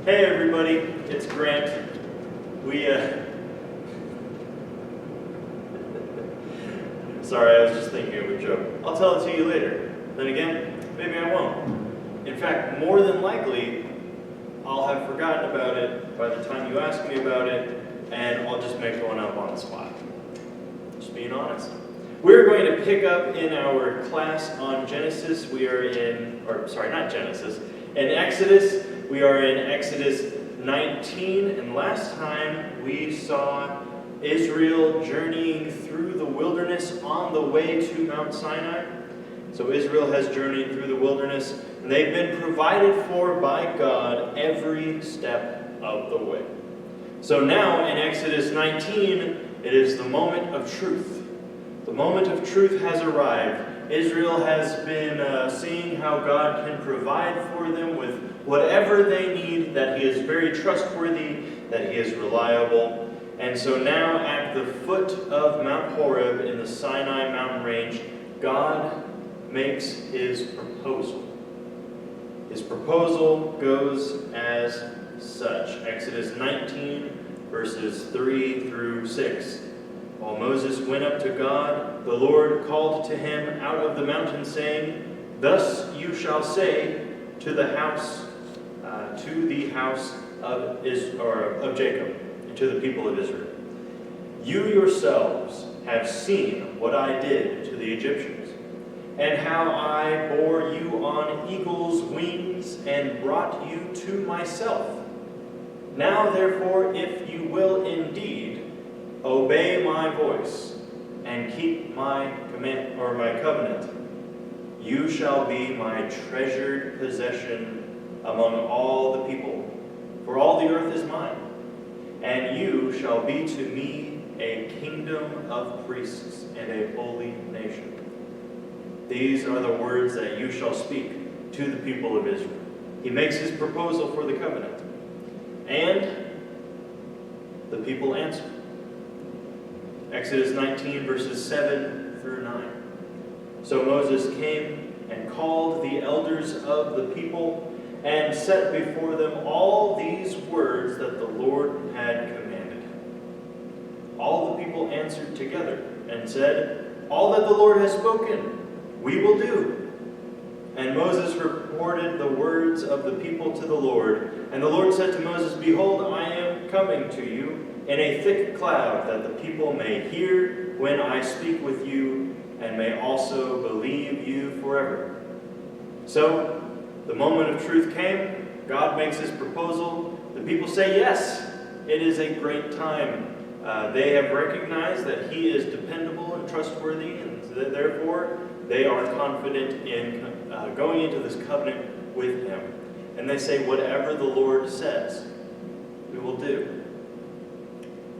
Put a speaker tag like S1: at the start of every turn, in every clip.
S1: Hey everybody, it's Grant. Sorry, I was just thinking of a joke. I'll tell it to you later. Then again, maybe I won't. In fact, more than likely, I'll have forgotten about it by the time you ask me about it, and I'll just make one up on the spot. Just being honest. We're going to pick up in our class on Genesis. We are in Exodus. We are in Exodus 19, and last time we saw Israel journeying through the wilderness on the way to Mount Sinai. So Israel has journeyed through the wilderness, and they've been provided for by God every step of the way. So now in Exodus 19, it is the moment of truth. The moment of truth has arrived. Israel has been seeing how God can provide for them with whatever they need, that He is very trustworthy, that He is reliable. And so now at the foot of Mount Horeb in the Sinai mountain range, God makes His proposal. His proposal goes as such. Exodus 19, verses 3 through 6. While Moses went up to God, the Lord called to him out of the mountain, saying, "Thus you shall say to the house of Jacob, and to the people of Israel, you yourselves have seen what I did to the Egyptians, and how I bore you on eagle's wings and brought you to myself. Now therefore, if you will indeed obey my voice and keep my covenant, you shall be my treasured possession among all the people, for all the earth is mine, and you shall be to me a kingdom of priests and a holy nation. These are the words that you shall speak to the people of Israel." He makes his proposal for the covenant. And the people answer. Exodus 19, verses 7 through 9. So Moses came and called the elders of the people and set before them all these words that the Lord had commanded. All the people answered together and said, "All that the Lord has spoken, we will do." And Moses reported the words of the people to the Lord. And the Lord said to Moses, "Behold, I am coming to you in a thick cloud, that the people may hear when I speak with you, and may also believe you forever." So, the moment of truth came. God makes his proposal. The people say, yes, it is a great time. They have recognized that he is dependable and trustworthy, and therefore they are confident in going into this covenant with him. And they say, whatever the Lord says, we will do.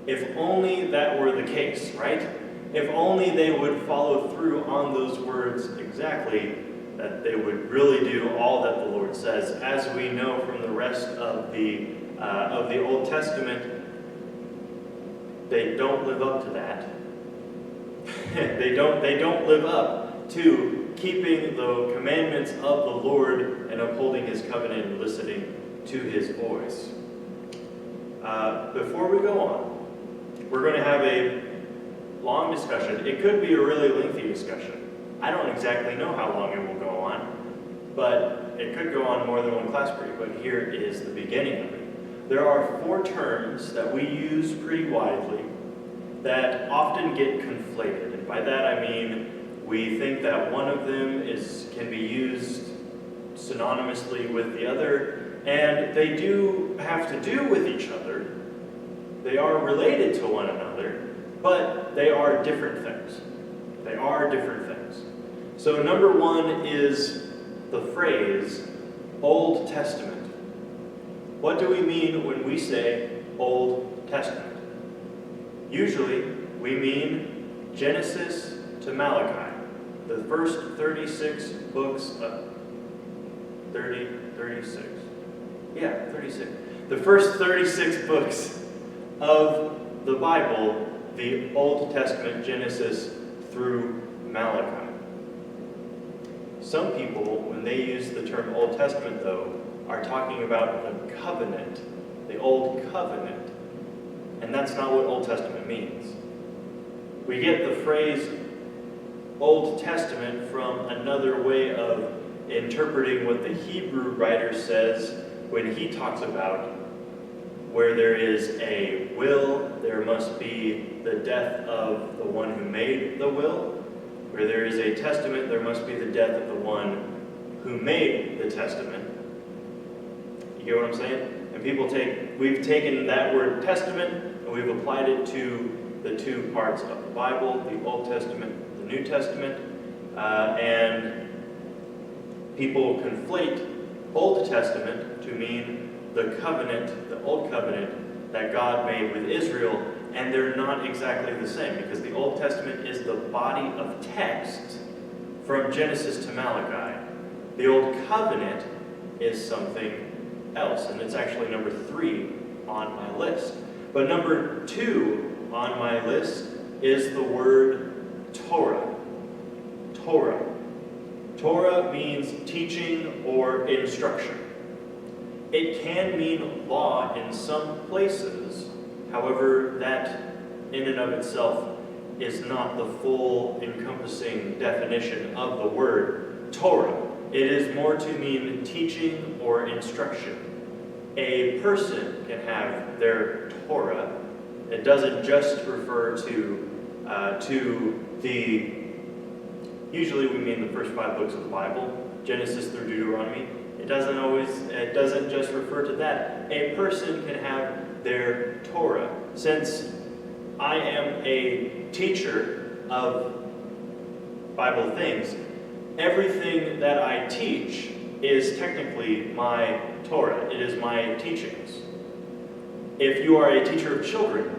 S1: If only that were the case, right? If only they would follow through on those words exactly, that they would really do all that the Lord says. As we know from the rest of the Old Testament, they don't live up to that. They don't live up to keeping the commandments of the Lord and upholding his covenant and listening to his voice. Before we go on, we're going to have a long discussion. It could be a really lengthy discussion. I don't exactly know how long it will go on, but it could go on more than one class period. But here is the beginning of it. There are 4 terms that we use pretty widely that often get conflated. And by that I mean we think that one of them can be used synonymously with the other, and they do have to do with each other. They are related to one another, but they are different things. They are different things. So number 1 is the phrase Old Testament. What do we mean when we say Old Testament? Usually, we mean Genesis to Malachi, the first 36 books of 36. Yeah, 36. The first 36 books of the Bible, the Old Testament, Genesis through Malachi. Some people, when they use the term Old Testament, though, are talking about the covenant, the Old Covenant. And that's not what Old Testament means. We get the phrase Old Testament from another way of interpreting what the Hebrew writer says when he talks about where there is a will, there must be the death of the one who made the will. Where there is a testament, there must be the death of the one who made the testament. You get what I'm saying? And we've taken that word testament and we've applied it to the two parts of the Bible, the Old Testament, the New Testament, and people conflate Old Testament to mean the covenant, the Old Covenant that God made with Israel, and they're not exactly the same, because the Old Testament is the body of text from Genesis to Malachi. The Old Covenant is something else, and it's actually number 3 on my list. But number 2 on my list is the word Torah. Torah. Torah means teaching or instruction. It can mean law in some places. However, that in and of itself is not the full encompassing definition of the word Torah. It is more to mean teaching or instruction. A person can have their Torah. It doesn't just refer to the, usually we mean the first 5 books of the Bible, Genesis through Deuteronomy. It doesn't just refer to that. A person can have their Torah. Since I am a teacher of Bible things, everything that I teach is technically my Torah. It is my teachings. If you are a teacher of children,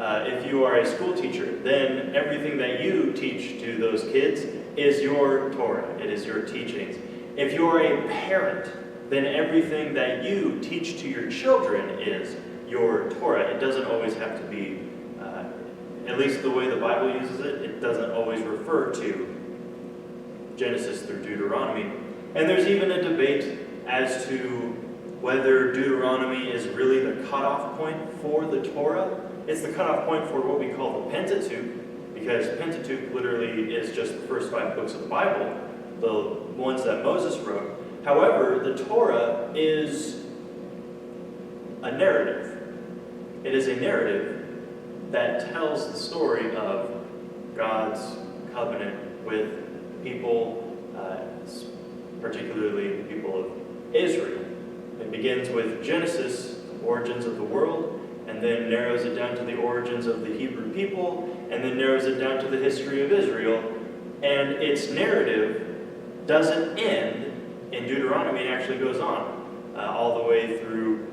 S1: if you are a school teacher, then everything that you teach to those kids is your Torah. It is your teachings. If you are a parent, then everything that you teach to your children is your Torah. It doesn't always have to be, at least the way the Bible uses it, it doesn't always refer to Genesis through Deuteronomy. And there's even a debate as to whether Deuteronomy is really the cutoff point for the Torah. It's the cutoff point for what we call the Pentateuch, because Pentateuch literally is just the first 5 books of the Bible, the ones that Moses wrote. However, the Torah is a narrative. It is a narrative that tells the story of God's covenant with people, particularly the people of Israel. It begins with Genesis, the origins of the world, and then narrows it down to the origins of the Hebrew people, and then narrows it down to the history of Israel. And its narrative doesn't end in Deuteronomy. It actually goes on all the way through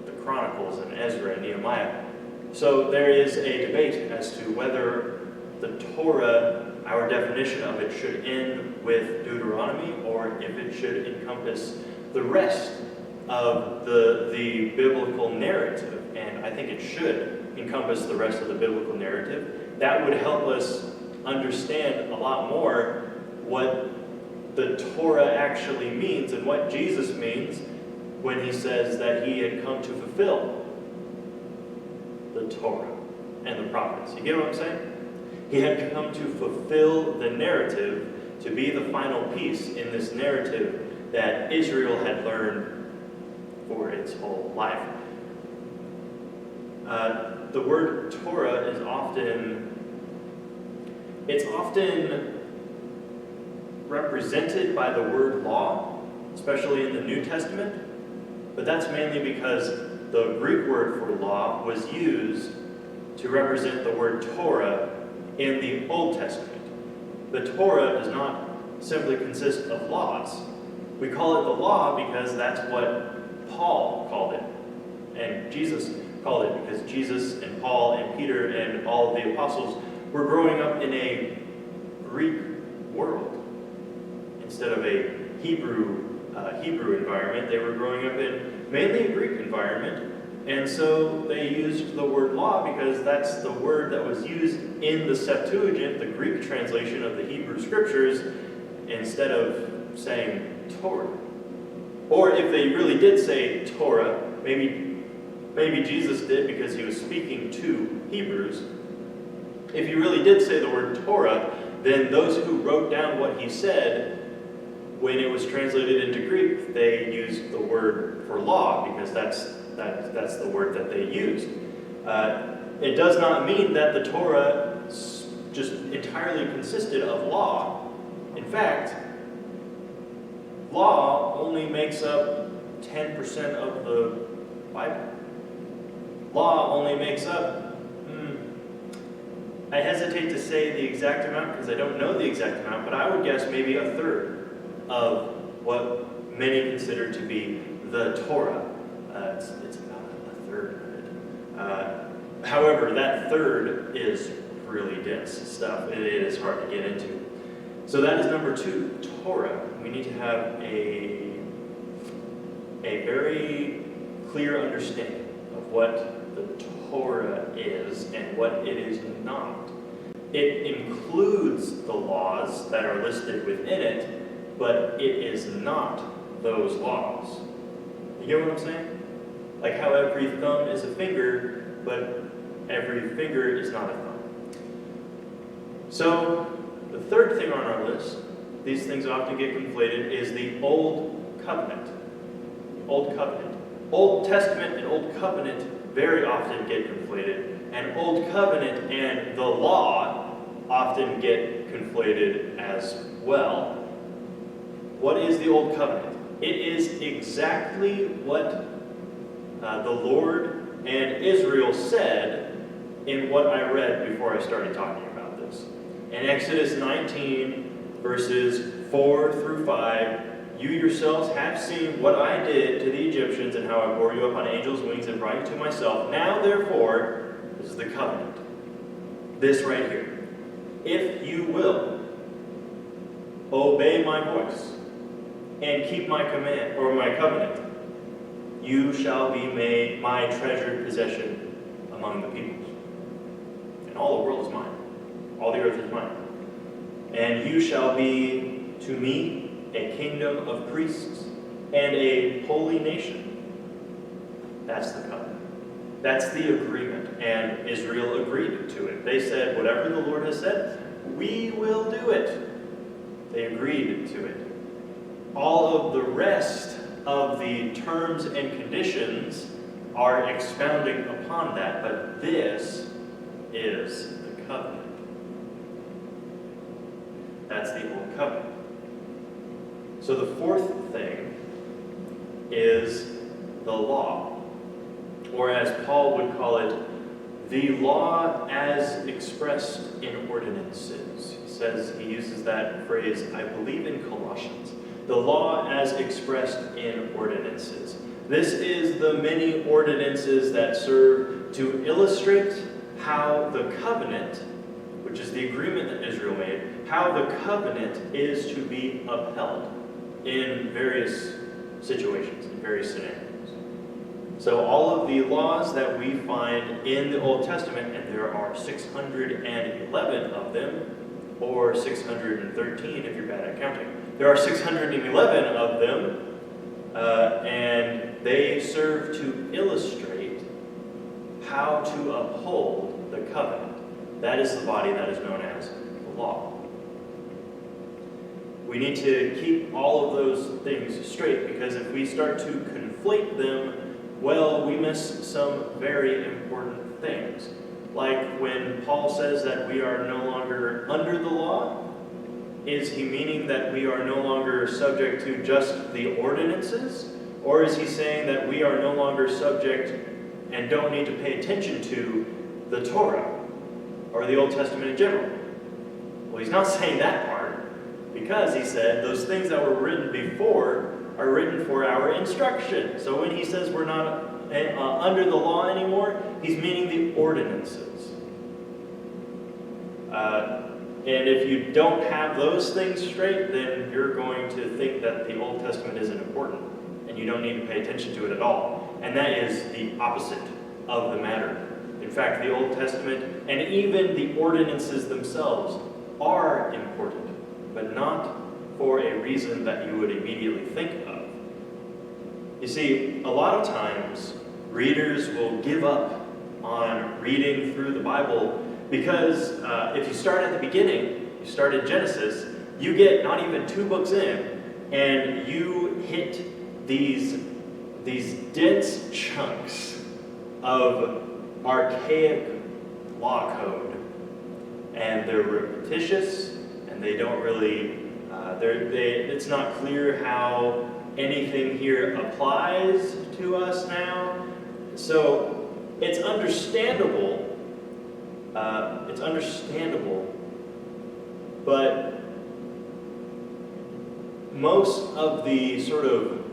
S1: the Chronicles and Ezra and Nehemiah. So there is a debate as to whether the Torah, our definition of it, should end with Deuteronomy or if it should encompass the rest of the biblical narrative. And I think it should encompass the rest of the biblical narrative. That would help us understand a lot more what the Torah actually means and what Jesus means when he says that he had come to fulfill the Torah and the prophets. You get what I'm saying? He had come to fulfill the narrative, to be the final piece in this narrative that Israel had learned for its whole life. The word Torah is often represented by the word law, especially in the New Testament, but that's mainly because the Greek word for law was used to represent the word Torah in the Old Testament. The Torah does not simply consist of laws. We call it the law because that's what Paul called it, and Jesus called it, because Jesus and Paul and Peter and all of the apostles were growing up in a Greek world instead of a Hebrew environment. They were growing up in mainly a Greek environment, and so they used the word law because that's the word that was used in the Septuagint, the Greek translation of the Hebrew scriptures, instead of saying Torah. Or if they really did say Torah, maybe Jesus did because he was speaking to Hebrews. If he really did say the word Torah, then those who wrote down what he said, when it was translated into Greek, they used the word for law because that's the word that they used. It does not mean that the Torah just entirely consisted of law. In fact, law only makes up 10% of the Bible. Law only makes up, I hesitate to say the exact amount because I don't know the exact amount, but I would guess maybe a third of what many consider to be the Torah. It's about a third of it. However, that third is really dense stuff. It is hard to get into. So that is number 2, Torah. We need to have a very clear understanding of what the Torah is and what it is not. It includes the laws that are listed within it, but it is not those laws. You get what I'm saying? Like how every thumb is a finger, but every finger is not a thumb. So, the third thing on our list, these things often get conflated, is the Old Covenant. Old Covenant. Old Testament and Old Covenant very often get conflated, and Old Covenant and the law often get conflated as well. What is the Old Covenant? It is exactly what the Lord and Israel said in what I read before I started talking about this. In Exodus 19, verses 4 through 5, you yourselves have seen what I did to the Egyptians and how I bore you up on angels' wings and brought you to myself. Now, therefore, this is the covenant. This right here. If you will obey my voice and keep my command or my covenant, you shall be made my treasured possession among the peoples. And all the world is mine. All the earth is mine. And you shall be to me a kingdom of priests and a holy nation. That's the covenant. That's the agreement. And Israel agreed to it. They said, whatever the Lord has said, we will do it. They agreed to it. All of the rest of the terms and conditions are expounding upon that, but this is the covenant. That's the Old Covenant. So the fourth thing is the law, or as Paul would call it, the law as expressed in ordinances. He uses that phrase, I believe, in Colossians. The law as expressed in ordinances. This is the many ordinances that serve to illustrate how the covenant, which is the agreement that Israel made, how the covenant is to be upheld in various situations, in various scenarios. So all of the laws that we find in the Old Testament, and there are 611 of them, or 613 if you're bad at counting. There are 611 of them, and they serve to illustrate how to uphold the covenant. That is the body that is known as the law. We need to keep all of those things straight, because if we start to conflate them, well, we miss some very important things. Like when Paul says that we are no longer under the law, is he meaning that we are no longer subject to just the ordinances? Or is he saying that we are no longer subject and don't need to pay attention to the Torah or the Old Testament in general? Well, he's not saying that part, because he said those things that were written before are written for our instruction. So when he says we're not under the law anymore, he's meaning the ordinances. And if you don't have those things straight, then you're going to think that the Old Testament isn't important, and you don't need to pay attention to it at all. And that is the opposite of the matter. In fact, the Old Testament and even the ordinances themselves are important, but not for a reason that you would immediately think of. You see, a lot of times, readers will give up on reading through the Bible because if you start at the beginning, you start at Genesis, you get not even 2 books in, and you hit these dense chunks of archaic law code. And they're repetitious, and they don't really, it's not clear how anything here applies to us now. So it's understandable, but most of the sort of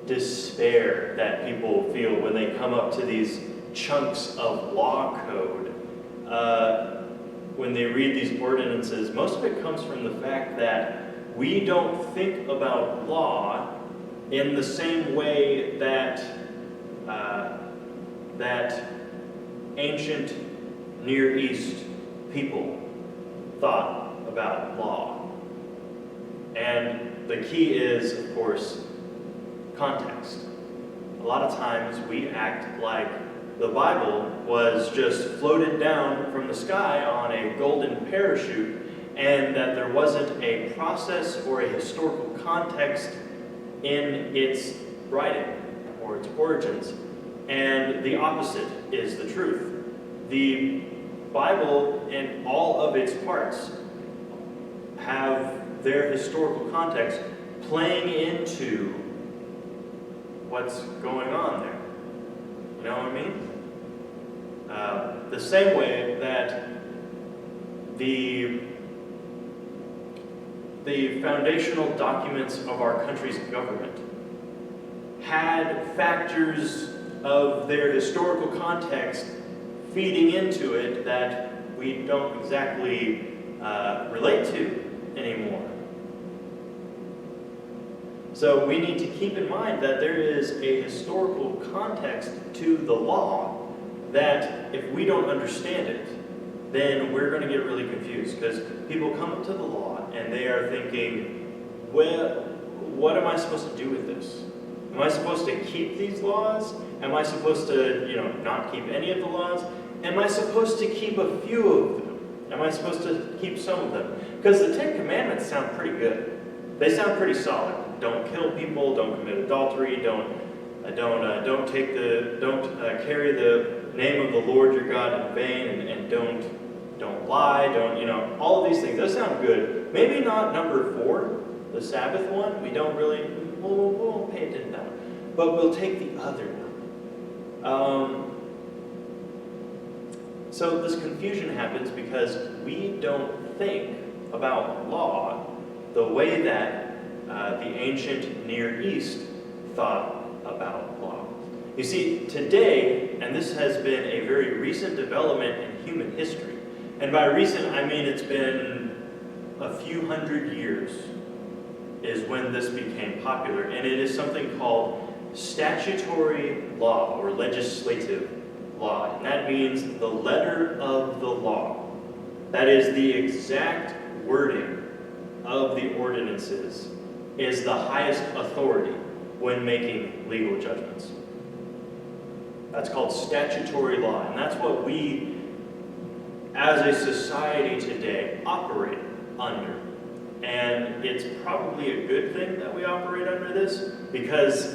S1: despair that people feel when they come up to these chunks of law code, when they read these ordinances, most of it comes from the fact that we don't think about law in the same way that that ancient Near East people thought about law. And the key is, of course, context. A lot of times we act like the Bible was just floated down from the sky on a golden parachute, and that there wasn't a process or a historical context in its writing or its origins. And the opposite is the truth. The Bible and all of its parts have their historical context playing into what's going on there. You know what I mean? The same way that the foundational documents of our country's government had factors of their historical context feeding into it that we don't exactly relate to anymore. So we need to keep in mind that there is a historical context to the law that if we don't understand it, then we're going to get really confused, because people come up to the law and they are thinking, well, what am I supposed to do with this? Am I supposed to keep these laws? Am I supposed to, not keep any of the laws? Am I supposed to keep a few of them? Am I supposed to keep some of them? Because the 10 Commandments sound pretty good. They sound pretty solid. Don't kill people. Don't commit adultery. Don't carry the name of the Lord your God in vain, and don't lie. All of these things. Those sound good. Maybe not number 4, the Sabbath one. We won't pay attention to that one, but we'll take the other one. So this confusion happens because we don't think about law the way that the ancient Near East thought about law. You see, today, and this has been a very recent development in human history, and by recent I mean it's been a few hundred years, is when this became popular, and it is something called statutory law or legislative law, and that means the letter of the law. That is the exact wording of the ordinances is the highest authority when making legal judgments. That's called statutory law, and that's what we as a society today operate under. And it's probably a good thing that we operate under this, because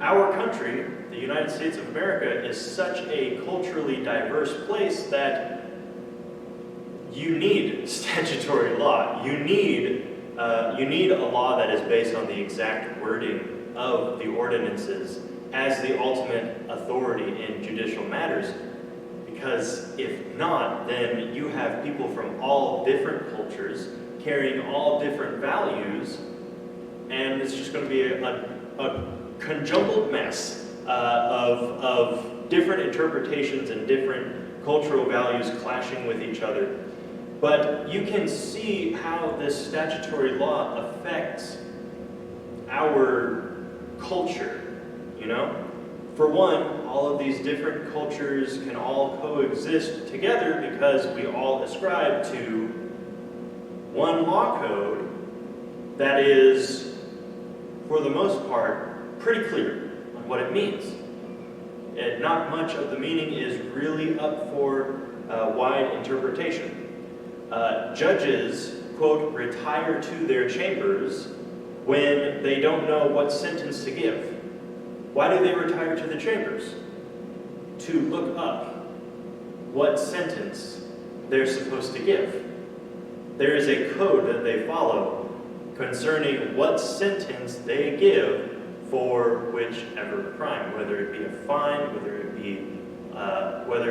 S1: our country, the United States of America, is such a culturally diverse place that you need statutory law. You need a law that is based on the exact wording of the ordinances as the ultimate authority in judicial matters. Because if not, then you have people from all different cultures carrying all different values, and it's just going to be a conjumbled mess of different interpretations and different cultural values clashing with each other. But you can see how this statutory law affects our culture, For one, all of these different cultures can all coexist together because we all ascribe to one law code that is for the most part, pretty clear on what it means. And not much of the meaning is really up for wide interpretation. Judges, quote, retire to their chambers when they don't know what sentence to give. Why do they retire to the chambers? To look up what sentence they're supposed to give. There is a code that they follow concerning what sentence they give for whichever crime, whether it be a fine, whether it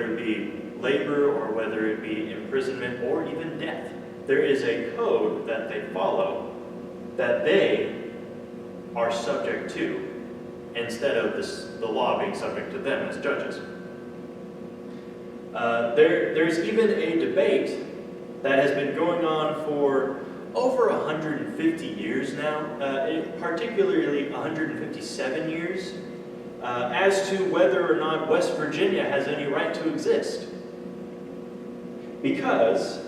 S1: be labor, or whether it be imprisonment, or even death. There is a code that they follow that they are subject to, instead of the law being subject to them as judges. There's even a debate that has been going on for over 150 years now, particularly 157 years, as to whether or not West Virginia has any right to exist. Because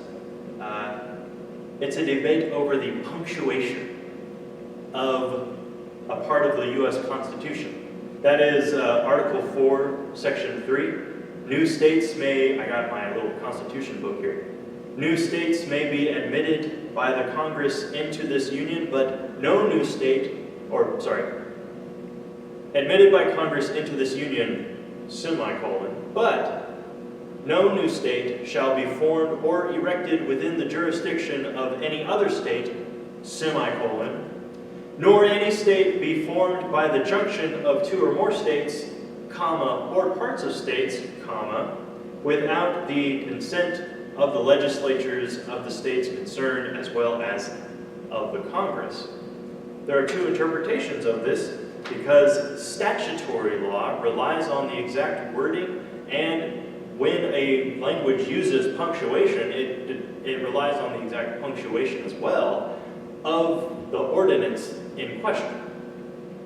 S1: it's a debate over the punctuation of a part of the U.S. Constitution. That is Article 4, Section 3. New states may, I got my little Constitution book here. New states may be admitted by the Congress into this union, but no new state, admitted by Congress into this union, semicolon, but no new state shall be formed or erected within the jurisdiction of any other state, semicolon, nor any state be formed by the junction of two or more states, comma, or parts of states, comma, without the consent of the legislatures of the states concerned as well as of the Congress. There are two interpretations of this because statutory law relies on the exact wording, and when a language uses punctuation, it relies on the exact punctuation as well of the ordinance in question.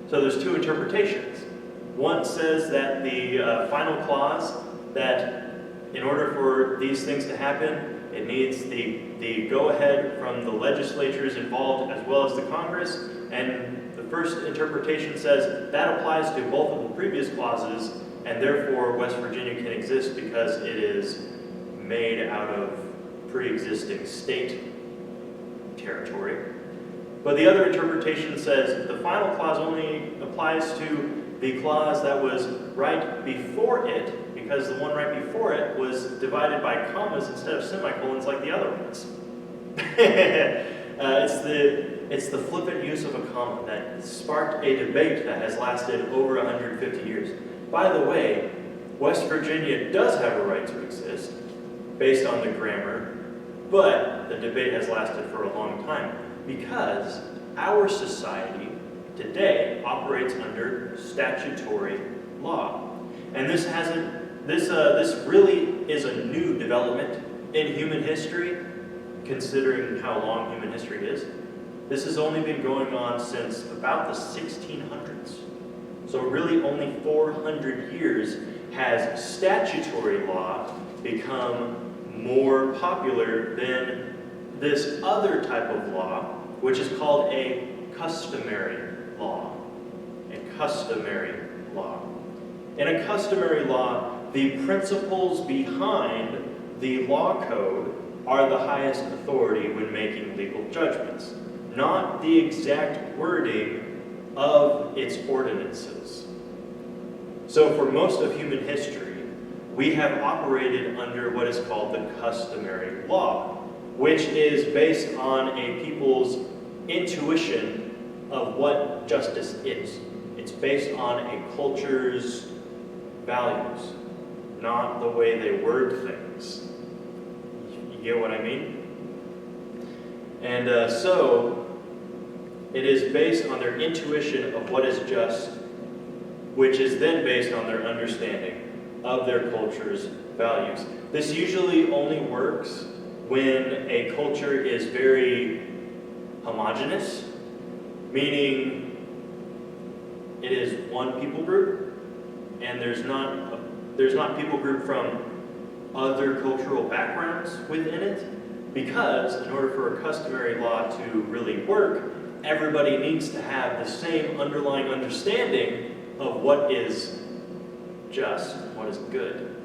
S1: So there's two interpretations. One says that the final clause, that in order for these things to happen, it needs the go-ahead from the legislatures involved as well as the Congress, and the first interpretation says that applies to both of the previous clauses, and therefore West Virginia can exist because it is made out of pre-existing state territory. But the other interpretation says the final clause only applies to the clause that was right before it, because the one right before it was divided by commas instead of semicolons like the other ones. It's the flippant use of a comma that sparked a debate that has lasted over 150 years. By the way, West Virginia does have a right to exist based on the grammar, but the debate has lasted for a long time because our society today operates under statutory law. And this really is a new development in human history, considering how long human history is. This has only been going on since about the 1600s. So really only 400 years has statutory law become more popular than this other type of law, which is called a customary law. A customary law. In a customary law, the principles behind the law code are the highest authority when making legal judgments, not the exact wording of its ordinances. So for most of human history, we have operated under what is called the customary law, which is based on a people's intuition of what justice is. It's based on a culture's values, not the way they word things. You get what I mean? And so it is based on their intuition of what is just, which is then based on their understanding of their culture's values. This usually only works when a culture is very homogeneous, meaning it is one people group, and there's not people group from other cultural backgrounds within it, because in order for a customary law to really work, everybody needs to have the same underlying understanding of what is just, what is good.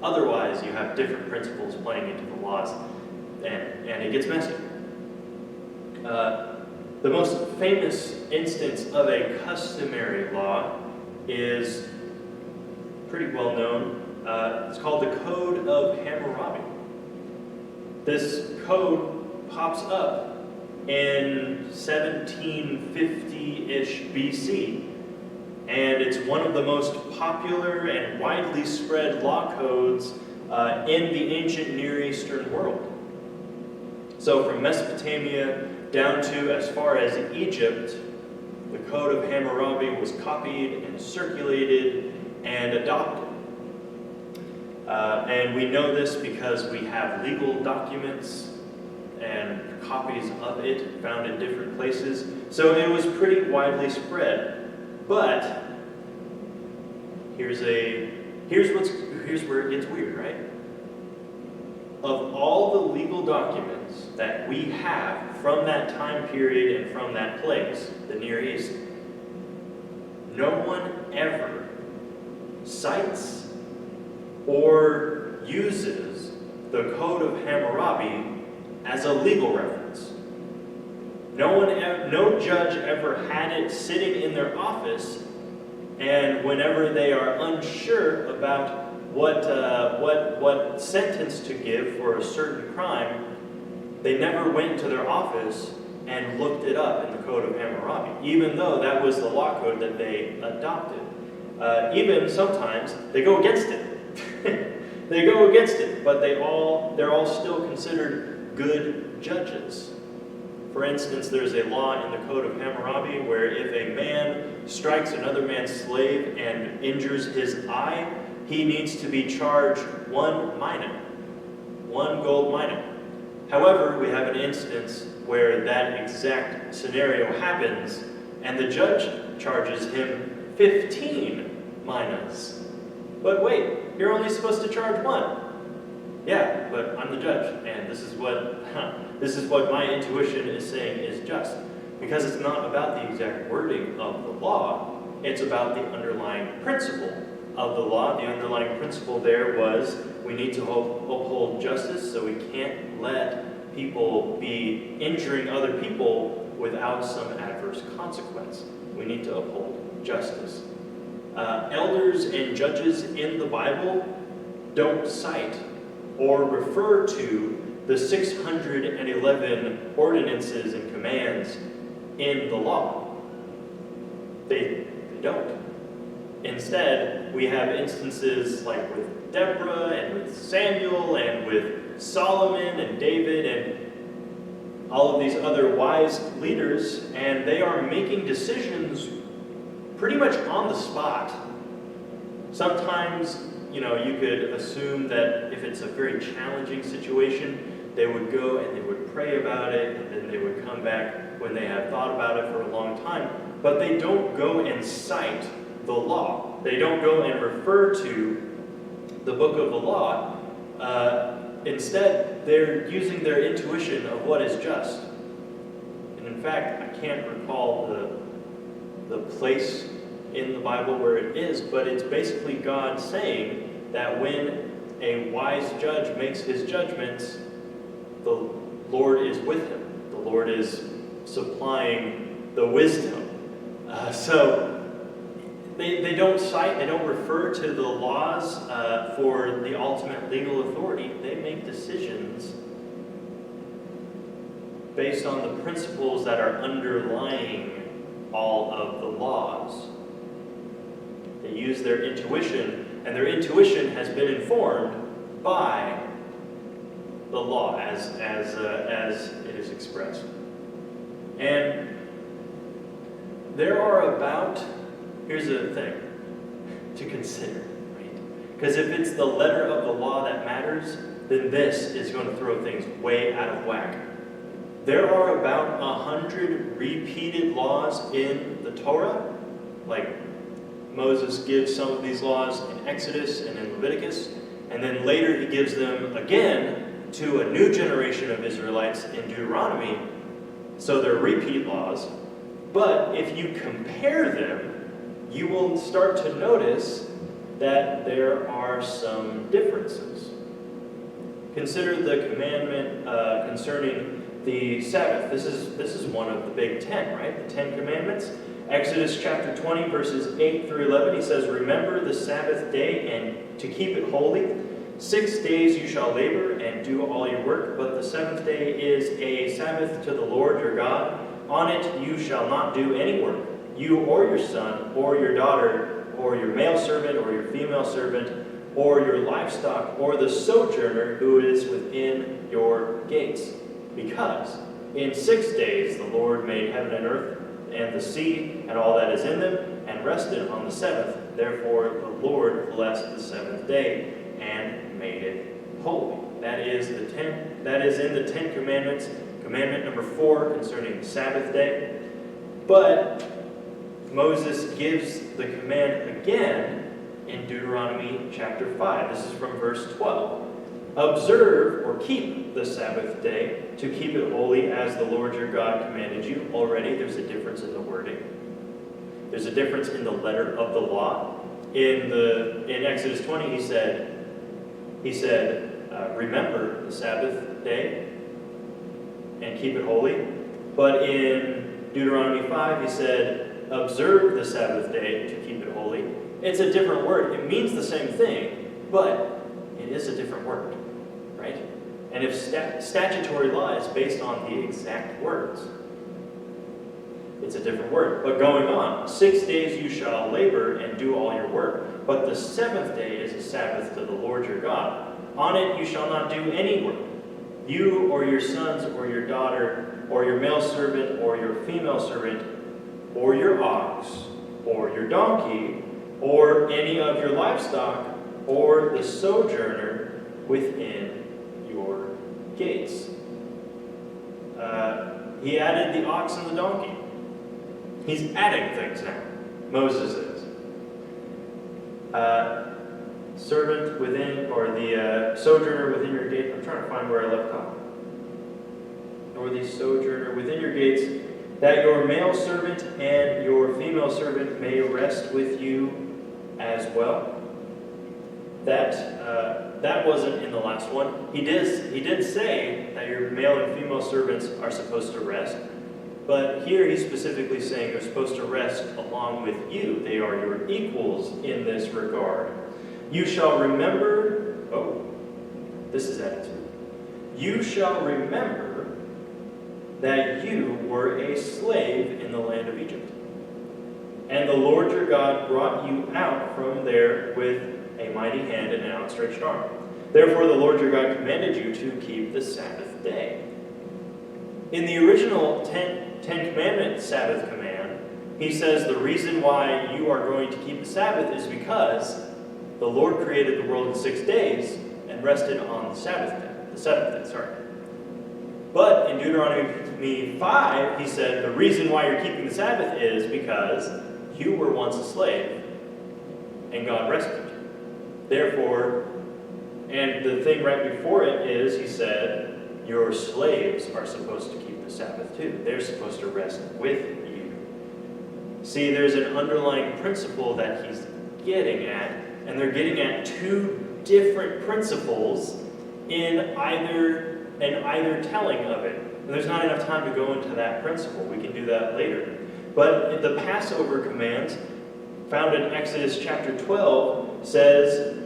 S1: Otherwise, you have different principles playing into the laws, and it gets messy. The most famous instance of a customary law is pretty well known. It's called the Code of Hammurabi. This code pops up in 1750-ish BC, and it's one of the most popular and widely spread law codes in the ancient Near Eastern world. So from Mesopotamia down to as far as Egypt, the Code of Hammurabi was copied and circulated and adopted. And we know this because we have legal documents and copies of it found in different places. So it was pretty widely spread. But here's where it gets weird, right? Of all the legal documents that we have from that time period and from that place, the Near East, no one ever cites or uses the Code of Hammurabi as a legal reference. No judge ever had it sitting in their office, and whenever they are unsure about what sentence to give for a certain crime, they never went to their office and looked it up in the Code of Hammurabi, even though that was the law code that they adopted. Even sometimes they go against it. They go against it, but they're all still considered good judges. For instance, there's a law in the Code of Hammurabi where if a man strikes another man's slave and injures his eye, he needs to be charged 1 mina, 1 gold mina. However, we have an instance where that exact scenario happens, and the judge charges him 15 minas. But wait, you're only supposed to charge 1. Yeah, but I'm the judge, and this is what my intuition is saying is just. Because it's not about the exact wording of the law, it's about the underlying principle of the law. The underlying principle there was we need to uphold justice, so we can't let people be injuring other people without some adverse consequence. We need to uphold justice. Elders and judges in the Bible don't cite or refer to the 611 ordinances and commands in the law. They don't. Instead, we have instances like with Deborah and with Samuel and with Solomon and David and all of these other wise leaders, and they are making decisions pretty much on the spot. Sometimes, you could assume that if it's a very challenging situation, they would go and they would pray about it, and then they would come back when they have thought about it for a long time. But they don't go and cite the law. They don't go and refer to the book of the law. Instead, they're using their intuition of what is just. And in fact, I can't recall the place in the Bible where it is, but it's basically God saying that when a wise judge makes his judgments, the Lord is with him. The Lord is supplying the wisdom. So they don't cite, they don't refer to the laws for the ultimate legal authority. They make decisions based on the principles that are underlying all of the laws. They use their intuition, and their intuition has been informed by the law as it is expressed. And there are about, here's the thing to consider, right? Because if it's the letter of the law that matters, then this is going to throw things way out of whack. There are about 100 repeated laws in the Torah. Like Moses gives some of these laws in Exodus and in Leviticus, and then later he gives them again to a new generation of Israelites in Deuteronomy. So they're repeat laws. But if you compare them, you will start to notice that there are some differences. Consider the commandment concerning the Sabbath. This is one of the big 10, right? The 10 Commandments. Exodus chapter 20, verses 8 through 11, he says, "Remember the Sabbath day and to keep it holy. 6 days you shall labor and do all your work, but the seventh day is a Sabbath to the Lord your God. On it you shall not do any work, you or your son or your daughter or your male servant or your female servant or your livestock or the sojourner who is within your gates. Because in 6 days the Lord made heaven and earth and the sea and all that is in them, and rested on the seventh. Therefore the Lord blessed the seventh day and made it holy." That is in the 10 Commandments. Commandment number 4 concerning the Sabbath day. But Moses gives the command again in Deuteronomy chapter 5. This is from verse 12. "Observe or keep the Sabbath day to keep it holy as the Lord your God commanded you." Already there's a difference in the wording. There's a difference in the letter of the law. In Exodus 20 he said, "Remember the Sabbath day and keep it holy." But in Deuteronomy 5 he said, "Observe the Sabbath day to keep it holy." It's a different word. It means the same thing, but it is a different word, right? And if statutory law is based on the exact words, it's a different word. But going on, 6 days you shall labor and do all your work, but the seventh day is a Sabbath to the Lord your God. On it you shall not do any work, you or your sons or your daughter or your male servant or your female servant or your ox or your donkey or any of your livestock or the sojourner within your gates. He added the ox and the donkey. He's adding things now. Moses is. Servant within, or the sojourner within your gate. I'm trying to find where I left off. Or the sojourner within your gates, that your male servant and your female servant may rest with you as well. That wasn't in the last one. He did say that your male and female servants are supposed to rest, but here he's specifically saying they're supposed to rest along with you. They are your equals in this regard. You shall remember, this is attitude. You shall remember that you were a slave in the land of Egypt, and the Lord your God brought you out from there with a mighty hand and an outstretched arm. Therefore the Lord your God commanded you to keep the Sabbath day. In the original Ten Commandment Sabbath command, he says the reason why you are going to keep the Sabbath is because the Lord created the world in 6 days and rested on the seventh day. But in Deuteronomy 5, he said the reason why you're keeping the Sabbath is because you were once a slave and God rescued you. Therefore, and the thing right before it is, he said, your slaves are supposed to keep the Sabbath too. They're supposed to rest with you. See, there's an underlying principle that he's getting at, and they're getting at two different principles in either telling of it. And there's not enough time to go into that principle. We can do that later. But the Passover commands found in Exodus chapter 12 says,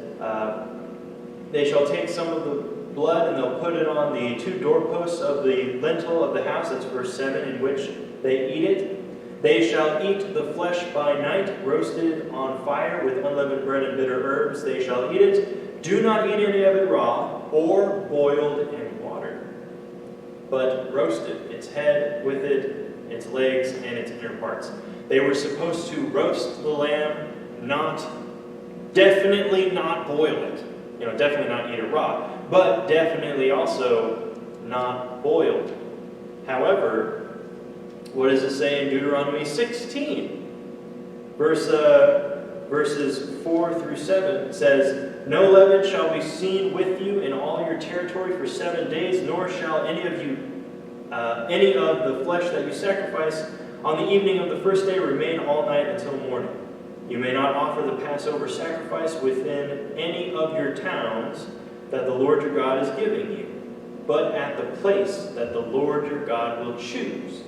S1: they shall take some of the blood and they'll put it on the 2 doorposts of the lintel of the house. That's verse 7, in which they eat it. They shall eat the flesh by night, roasted on fire with unleavened bread and bitter herbs. They shall eat it. Do not eat any of it raw or boiled in water, but roasted, its head with it, its legs, and its inner parts. They were supposed to roast the lamb, definitely not boil it. Definitely not eat it raw, but definitely also not boiled. However, what does it say in Deuteronomy 16? Verses 4 through 7 says, "No leaven shall be seen with you in all your territory for 7 days, nor shall any of you any of the flesh that you sacrifice on the evening of the first day remain all night until morning. You may not offer the Passover sacrifice within any of your towns that the Lord your God is giving you, but at the place that the Lord your God will choose.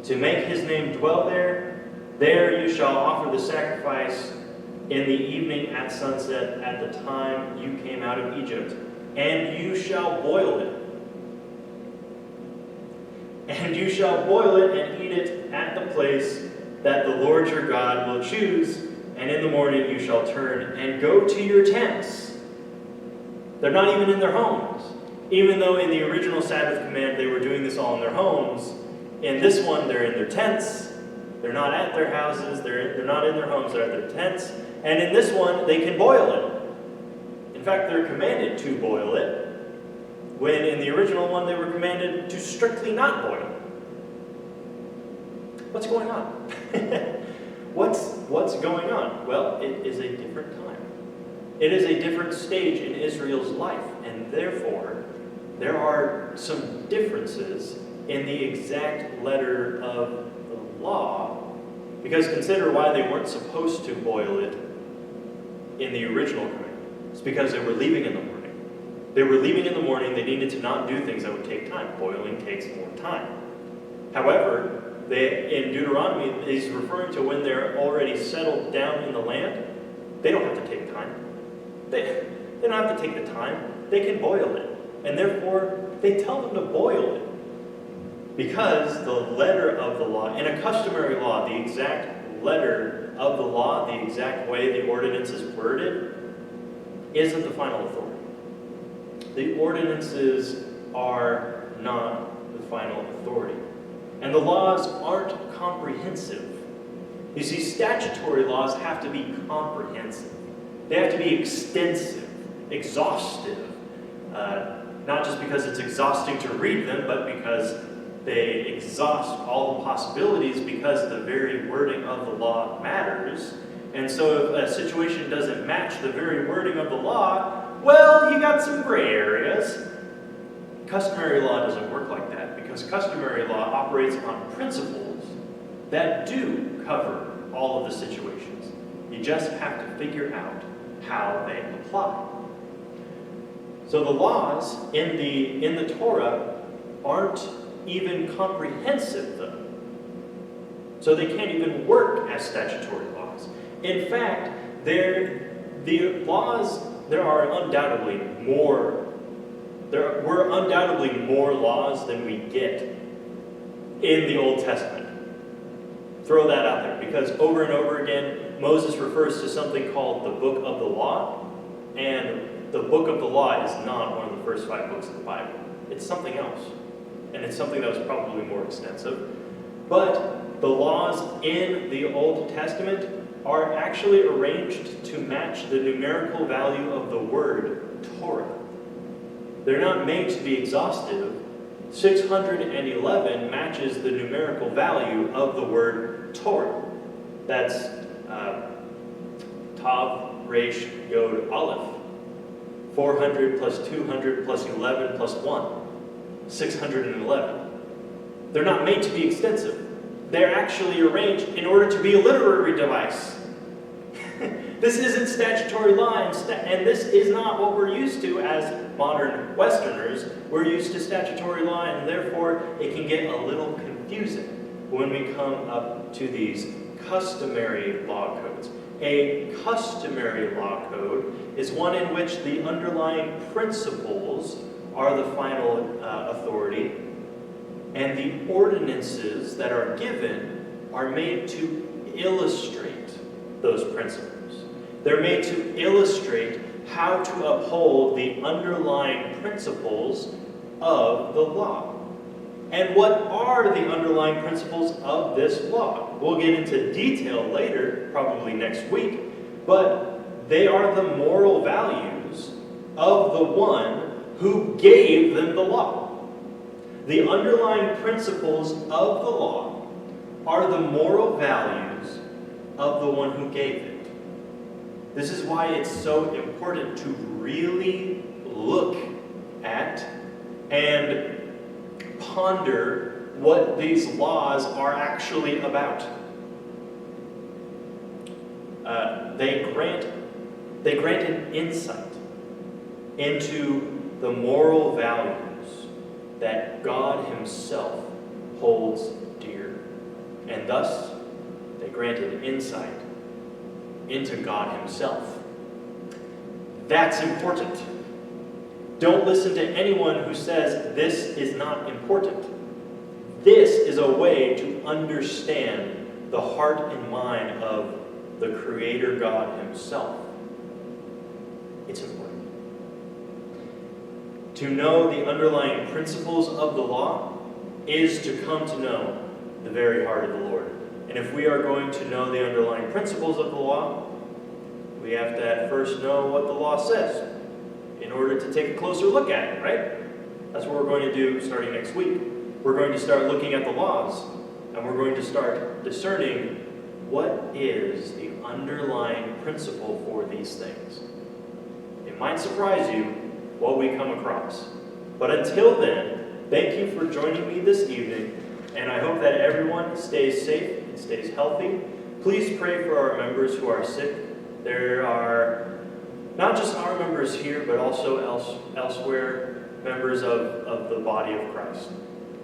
S1: To make his name dwell there, there you shall offer the sacrifice in the evening at sunset at the time you came out of Egypt, and you shall boil it. And you shall boil it and eat it at the place that the Lord your God will choose, and in the morning you shall turn and go to your tents. They're not even in their homes. Even though in the original Sabbath command they were doing this all in their homes, in this one they're in their tents. They're not at their houses, they're not in their homes, they're at their tents. And in this one, they can boil it. In fact, they're commanded to boil it, when in the original one they were commanded to strictly not boil it. What's going on? What's going on? Well, it is a different time. It is a different stage in Israel's life, and therefore, there are some differences in the exact letter of the law, because consider why they weren't supposed to boil it in the original command. It's because they were leaving in the morning. They were leaving in the morning, they needed to not do things that would take time. Boiling takes more time. However, in Deuteronomy, he's referring to when they're already settled down in the land. They don't have to take time. They don't have to take the time. They can boil it. And therefore, they tell them to boil it. Because the letter of the law, in a customary law, the exact letter of the law, the exact way the ordinance is worded, isn't the final authority. The ordinances are not the final authority. And the laws aren't comprehensive. You see, statutory laws have to be comprehensive. They have to be extensive, exhaustive. Not just because it's exhausting to read them, but because they exhaust all the possibilities, because the very wording of the law matters. And so if a situation doesn't match the very wording of the law, well, you got some gray areas. Customary law doesn't work like that, because customary law operates on principles that do cover all of the situations. You just have to figure out how they apply. So the laws in the Torah aren't even comprehensive, though. So they can't even work as statutory laws. In fact, there were undoubtedly more laws than we get in the Old Testament. Throw that out there, because over and over again, Moses refers to something called the Book of the Law, and the Book of the Law is not one of the first 5 books of the Bible. It's something else, and it's something that was probably more extensive. But the laws in the Old Testament are actually arranged to match the numerical value of the word Torah. They're not made to be exhaustive. 611 matches the numerical value of the word Torah. That's Tav, Resh, Yod, Aleph. 400 plus 200 plus 11 plus 1. 611. They're not made to be extensive. They're actually arranged in order to be a literary device. This isn't statutory law, and this is not what we're used to as modern Westerners. We're used to statutory law, and therefore it can get a little confusing when we come up to these customary law codes. A customary law code is one in which the underlying principles are the final authority, and the ordinances that are given are made to illustrate those principles. They're made to illustrate how to uphold the underlying principles of the law. And what are the underlying principles of this law? We'll get into detail later, probably next week, but they are the moral values of the one who gave them the law. The underlying principles of the law are the moral values of the one who gave it. This is why it's so important to really look at and ponder what these laws are actually about. They grant an insight into the moral values that God himself holds dear. And thus, they grant an insight into God himself. That's important. Don't listen to anyone who says this is not important. This is a way to understand the heart and mind of the Creator God himself. It's important. To know the underlying principles of the law is to come to know the very heart of the Lord. And if we are going to know the underlying principles of the law, we have to at first know what the law says in order to take a closer look at it, right? That's what we're going to do starting next week. We're going to start looking at the laws, and we're going to start discerning what is the underlying principle for these things. It might surprise you what we come across. But until then, thank you for joining me this evening, and I hope that everyone stays safe and stays healthy. Please pray for our members who are sick. There are not just our members here, but also elsewhere, members of the body of Christ.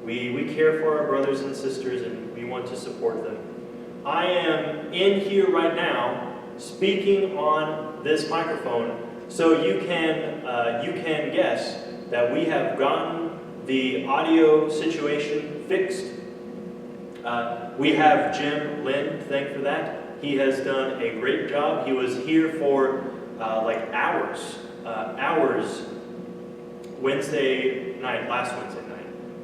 S1: We care for our brothers and sisters, and we want to support them. I am in here right now speaking on this microphone, so you can guess that we have gotten the audio situation fixed. We have Jim Lynn, thank for that. He has done a great job. He was here for hours last Wednesday night,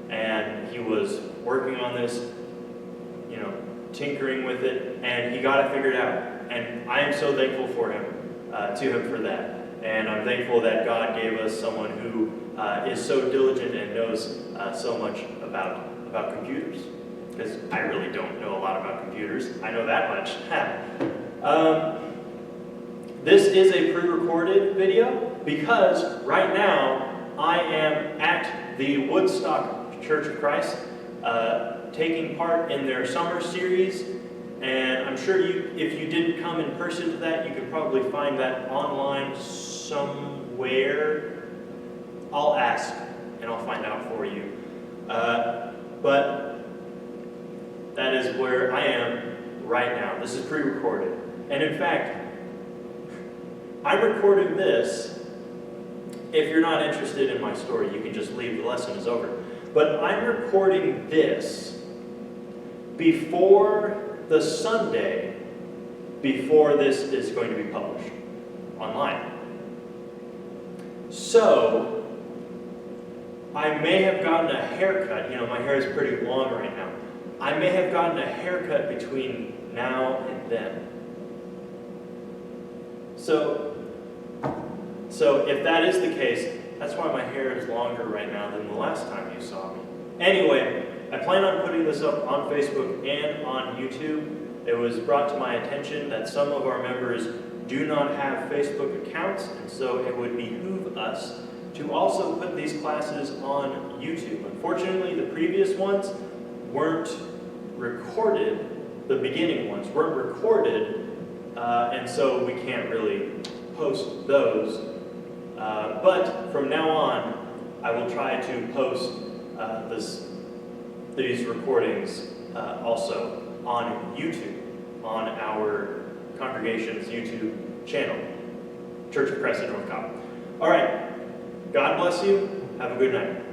S1: and he was working on this, tinkering with it, and he got it figured out. And I am so thankful for him, for that. And I'm thankful that God gave us someone who is so diligent and knows so much about computers. Because I really don't know a lot about computers. I know that much. This is a pre-recorded video because right now I am at the Woodstock Church of Christ taking part in their summer series, and I'm sure if you didn't come in person to that, you could probably find that online somewhere. I'll ask and I'll find out for you. But that is where I am right now. This is pre-recorded. And in fact, I'm recording this. If you're not interested in my story, you can just leave. The lesson is over. But I'm recording this before the Sunday before this is going to be published online. So, I may have gotten a haircut. My hair is pretty long right now. I may have gotten a haircut between now and then. So if that is the case, that's why my hair is longer right now than the last time you saw me. Anyway, I plan on putting this up on Facebook and on YouTube. It was brought to my attention that some of our members do not have Facebook accounts, and so it would behoove us to also put these classes on YouTube. Unfortunately, the previous ones weren't recorded, the beginning ones weren't recorded, and so we can't really post those. But from now on, I will try to post these recordings also on YouTube, on our congregation's YouTube channel, Church of Christ in North Cobb. All right, God bless you. Have a good night.